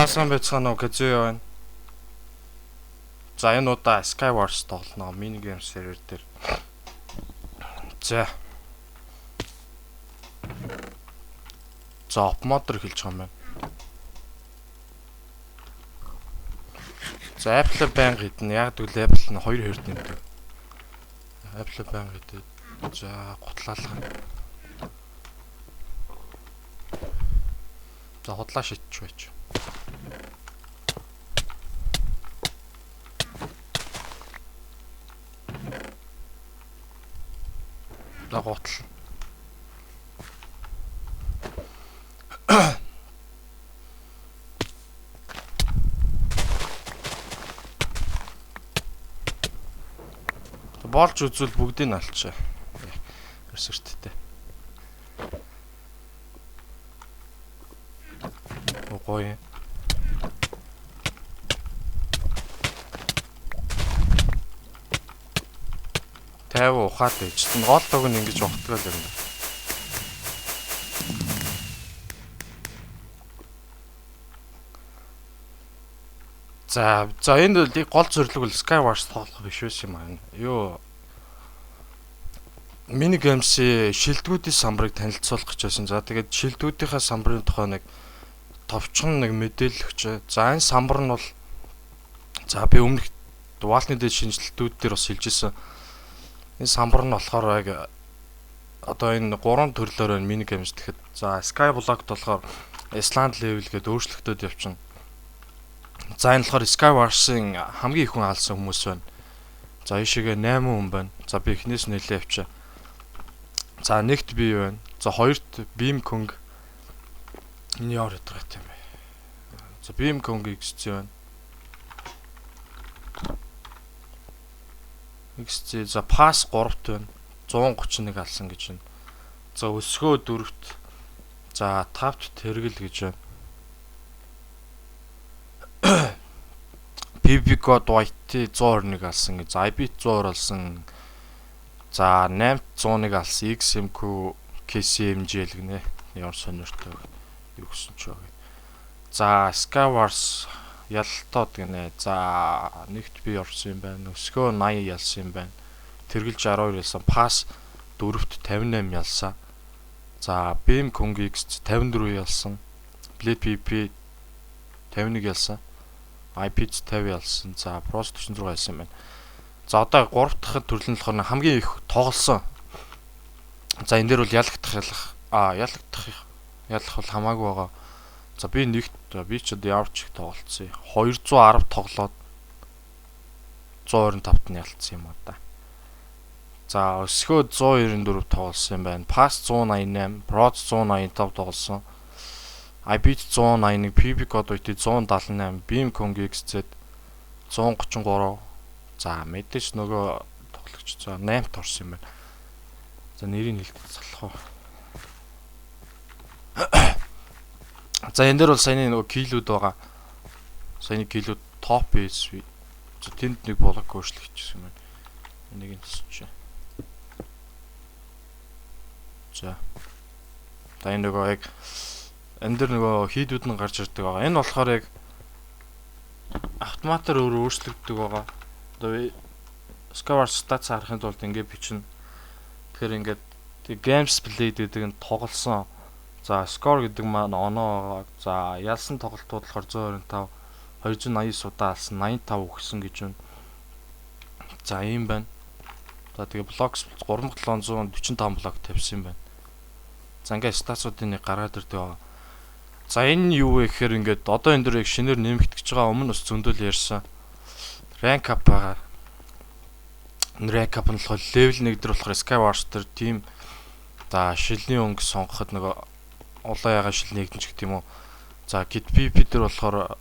Таасан байцгаана уу гэж байна. За энэ удаа Skywars тоглоно mini game сервер дээр. За. За Opmoder хэлж байгаа юм байна. За Apple банк хэдэн яг тэгвэл Apple нь 2 хэрэг нэмдэг. Apple банк хэдэн. За гутлаалах. За худлаа шидчих байж. За гутал. Болж үзвэл бүгдийг нь алчаа. Ресурстэй. Гоё. Тайв ухаад байж. Гол дог нь ингэж ухтгаа л юм. За энэ гол зорилго бол Skywars тоглох биш байсан юм аа. Юу mini games-ийн шилдэгүүдийн самбарыг танилцуулах гэж байсан. За тэгээд шилдэгүүдийнхаа самбарын тухай нэг товчхон нэг мэдээлэл өгч. За энэ самбар нь бол за би өмнөх дугаалны дэд шинжилтүүд дээр бас хэлжсэн. Энэ самбар нь болохоор яг одоо энэ 3 төрлөөр байна mini games гэхэд. За Skyblock болохоор Island level гэдэг өөрчлөлтөд явчихна. За энэ болохоор Skywars-ын хамгийн их хүн алсан хүмүүс байна. За ийшээгээ 8 хүн байна. За би эхнээс нь нэлээ явчаа. За нэгт би байна. За хоёрт Beam Kung энэ яар ядгатай юм бэ. За Beam Kung XC байна. XC за Pass 3-т байна. 131 алсан гэж байна. За өсгөө 4-т. За 5-т тэргэл гэж байна. PB код White 121 алсан гэж. За IB 100 алсан. За 8 101 алсан. XMQ KCMG л гинэ. Ямар сонирхтой юу гэсэн ч байгаа. За Skywars ялтаад гинэ. За нэгт би орсон юм байна. Өсгөө 80 ялсан юм байна. Тэргэлж 12 ялсан. Pass 4-т 58 ялсан. За Beam Kung X 54 ялсан. Blade PP 51 ялсан. IP 50 ялсан. За Pros 46 ялсан байна. За одоо 3 дахь төрөл нь болохоор хамгийн их тоглосон. За энэ дээр бол ялах бол хамаагүй байгаа. За би нэгт би ч явж их тоглолцсон. 210 тоглоод 125-т нь ялцсан юм одоо. За өсгөө 194 тоглосон юм байна. Pass 188, Pros 185 тоглосон. IP 181, PB код үйт 178, Beam Kung XZ 133. За мэдээж нөгөө тоглогч за 8-т орсон юм байна. За нэрийг хэлдэг салах уу. За энэ дээр бол саяны нөгөө килүүд байгаа. Саяны килүүд топ BSV. За тэнд нэг блок өөрчлөгдчихсэн юм байна. Энийг нь тасч. За. За энэ нөгөө яг энэ дэр нөгөө хийдүүд нь гарч ирдэг байгаа. Энэ болохоор яг автоматар өөрөө өөрчлөгддөг байгаа. Одоо Skywars stats харахын тулд ингэ бичнэ. Тэгэхээр ингээд games played гэдэг нь тоглосон. За score гэдэг маань оноо байгаа. За ялсан тоглолтууд болохоор 125, 280 судаа алсан, 85 өгсөн гэж байна. За ийм байна. За тэгээ blocks 3745 блок тавьсан юм байна. За ингээд статсуудын нэг гаргаад ирдэг байгаа. За энэ юу вэ гэхээр ингээд одоо энэ дөр яг шинээр нэмэгдэж байгаа өмнө бас зөндөл ярьсан. Rank up байгаа. Rank up нь болохоор level 1 дээр болохоор Skywars дээр team за шилний өнгө сонгоход нөгөө улаан яга шил нэгдэн ч гэдэг юм уу. За kit PP дээр болохоор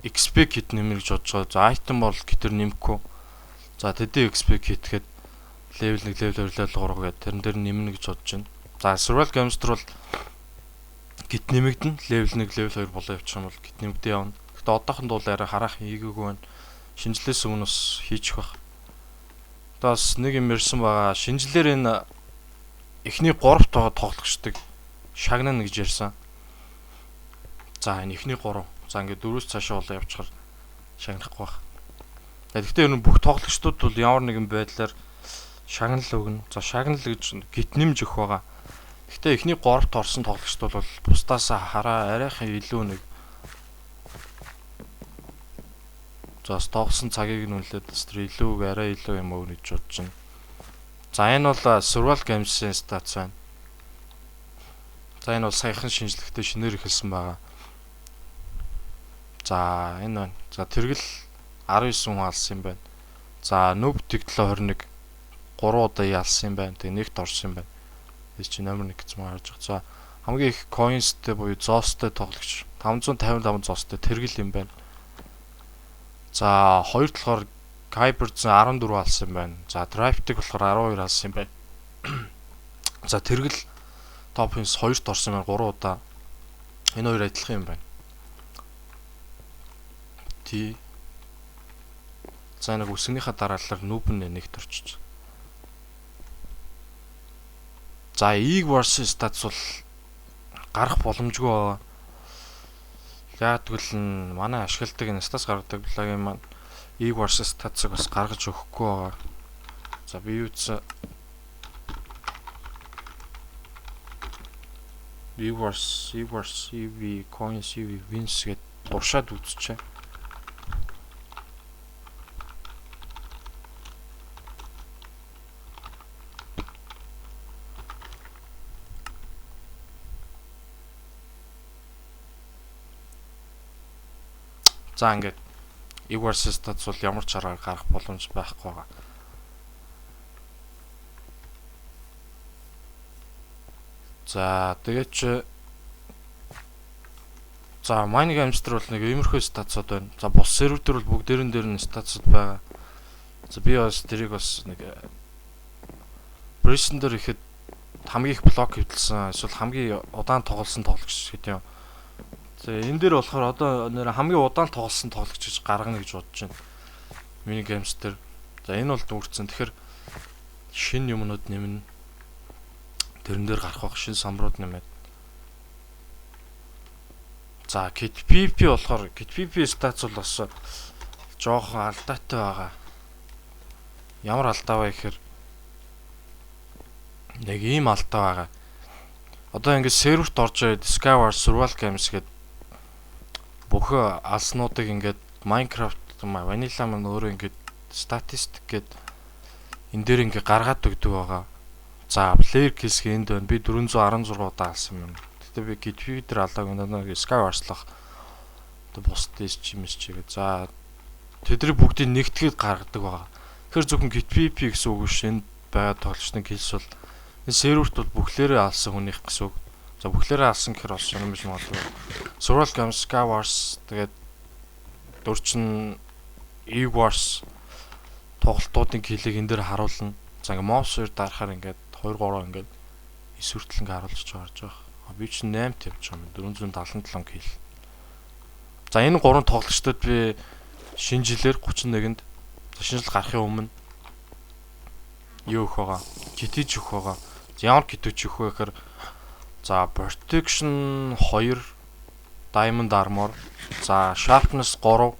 XP kit нэмэр гэж бодож байгаа. За item бол китэр нэмэхгүй. За тэдний XP kit гэхэд level 1 level 2 level 3 гэдэг тэрэн дээр нэмнэ гэж бодож байна. За survival games дээр бол кит нэмэгдэн level 1 level 2 болоо явчих юм бол кит нэмэгдээ явна. Гэхдээ одоохонд бол арай харах хийгээгүй байна. Шинжлээс өмнө бас хийчих байх. Тас нэг юм ирсэн байгаа. Шинжлэр энэ эхний 3-т байгаа тоглогчдаг шагнана гэж ярьсан. За энэ эхний 3. За ингээд 4-өөс цаашаа болоо явчихаар шагнахгүй байх. Тэгэхдээ ер нь бүх тоглогчдод бол ямар нэгэн байдлаар шагнал өгнө. За шагнал гэж гитнэмж өгөх байгаа. Гэхдээ эхний 3-т орсон тоглогчдод бол бусдаасаа хараа арайхан илүү нэг за тогсон цагийг нь үнэлээд илүү арай илүү юм өгнө гэж бодож байна. За энэ бол Survival Games-ийн статус байна. За энэ бол саяхан шинжлэхдээ шинээр эхэлсэн байгаа. За энэ байна. За тэргэл 19 хүн алсан юм байна. За нөв тэгтлээ 21 3 удаа ялсан юм байна. Тэгээ нэгт орсон юм байна. Тэс чи номер 1 гэж харж байгаа. За хамгийн их coins-тэй буюу зоостой тоглогч 555 зоостой тэргэл юм байна. За хоёр талаар Kyber 14 алсан юм байна. За Draftig болохоор 12 алсан юм байна. За тэргэл топ хинс 2-т орсон юм байна 3 удаа. Энэ хоёр адилхан юм байна. За нэг үсгнийхаа дараалал нүүбэн нэгт орчиж. За Ig versus статус бол гарах боломжгүй байгаа. Яг тэгвэл манай ашигладаг энэ статус гаргадаг плагин маань Ig versus статусыг бас гаргаж өгөхгүй байгаа. За би юу ч Ig versus EV coins EV wins гэд дуршаад үзчихэ. За ингээд Ig versus статус бол ямар ч аргаар гарах боломж байхгүй байгаа. За тэгээд за Mining Hamster бол нэг иймэрхүү статусууд байна. За бос сервер дээр бол бүгдээрэн дээр нь статусууд байгаа. За би бас тэрийг бас нэг Prison дээр ихэд хамгийн их блок хэвдэлсэн эсвэл хамгийн удаан тоглосон тоглогч гэдэг юм. За энэ дээр болохоор одоо нэр хамгийн удаан тоглосон тоглогч гэж гаргана гэж бодож байна. Mining Hamster. За энэ бол дүүрсэн. Тэгэхээр шинэ юмнууд нэмнэ. Тэрэн дээр гарах байх шинэ самрууд нэмээд. За KitPP болохоор KitPP статус бол бас жоохон алдаатай байгаа. Ямар алдаа вэ гэхээр нэг ийм алдаа байгаа. Одоо ингээд серверт орж ирээд Skyward Survival Games гэдэг бүх алснуудыг ингээд Minecraft Vanilla маань өөрөө ингээд статистик гэдэг энэ дээр ингээд гаргаад өгдөг байгаа. За player kills энд байна. Би 416 удаа алсан юм. Гэтэ би KitPP дээр алааг нэг Skywarslах одоо бусд чимэс чигээ. За тэдний бүгдийг нэгтгэж гаргадаг байгаа. Тэгэхээр зөвхөн KitPP гэсэн үг биш. Энд байгаа тоглогчдын kills бол энэ серверт бол бүхлээрээ алсан хүнийх гэсэн үг. За бүхлээрээ алсан гэхээр бас юм биш магадгүй. Survival Games Skywars тэгээд дөрчин Ig Wars тоглолтуудын киллийг энэ дээр харуулна. За ингээ mouse-ээр дарахаар ингээд 2 3 ингээд эсвэртэл ингээ харуулж гарч байгаа. Би чинь 8 тавьж байгаа юм. 477 килл. За энэ 3 тоглогчдод би шинэ жилээр 31-нд шинжил гарахын өмнө юу өгөх байгаа? Китэж өгөх байгаа. Ямар китэж өгөх вэ гэхээр за Protection 2 Diamond Armor, за Sharpness 3,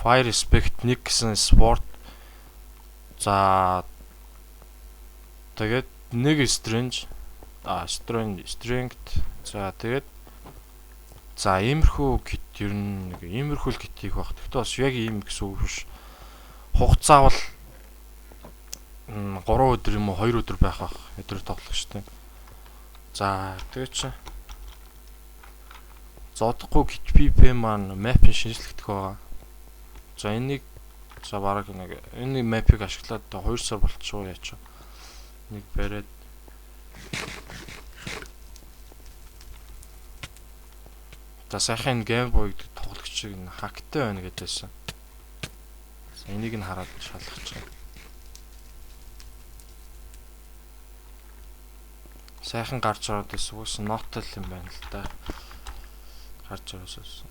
Fire Respect 1 гэсэн Sport. За тэгээд нэг Strength, Strength. За тэгээд за иймэрхүү кит ер нь нэг иймэрхүү кит хийх байх. Тэгтээ бас яг ийм гэсэн үг биш. Хугацаа бол 3 өдөр юм уу 2 өдөр байх бах. Өдөр тоглохчтой. За тэгээд чи зодохгүй KitPP маань map-ийг шинжлэхдэх байгаа. За энийг за бараг нэг энэ map-ийг ашиглаад 2 сар болчихоо яач. Нэг бариад за сайхан Game Boy гэдэг тоглогчийг хактай байна гэдээсэн. За энийг нь хараад шалгах чинь. Сайхан гарч ороод эсвэл нотэл юм байна л да. Гарч ороосоос.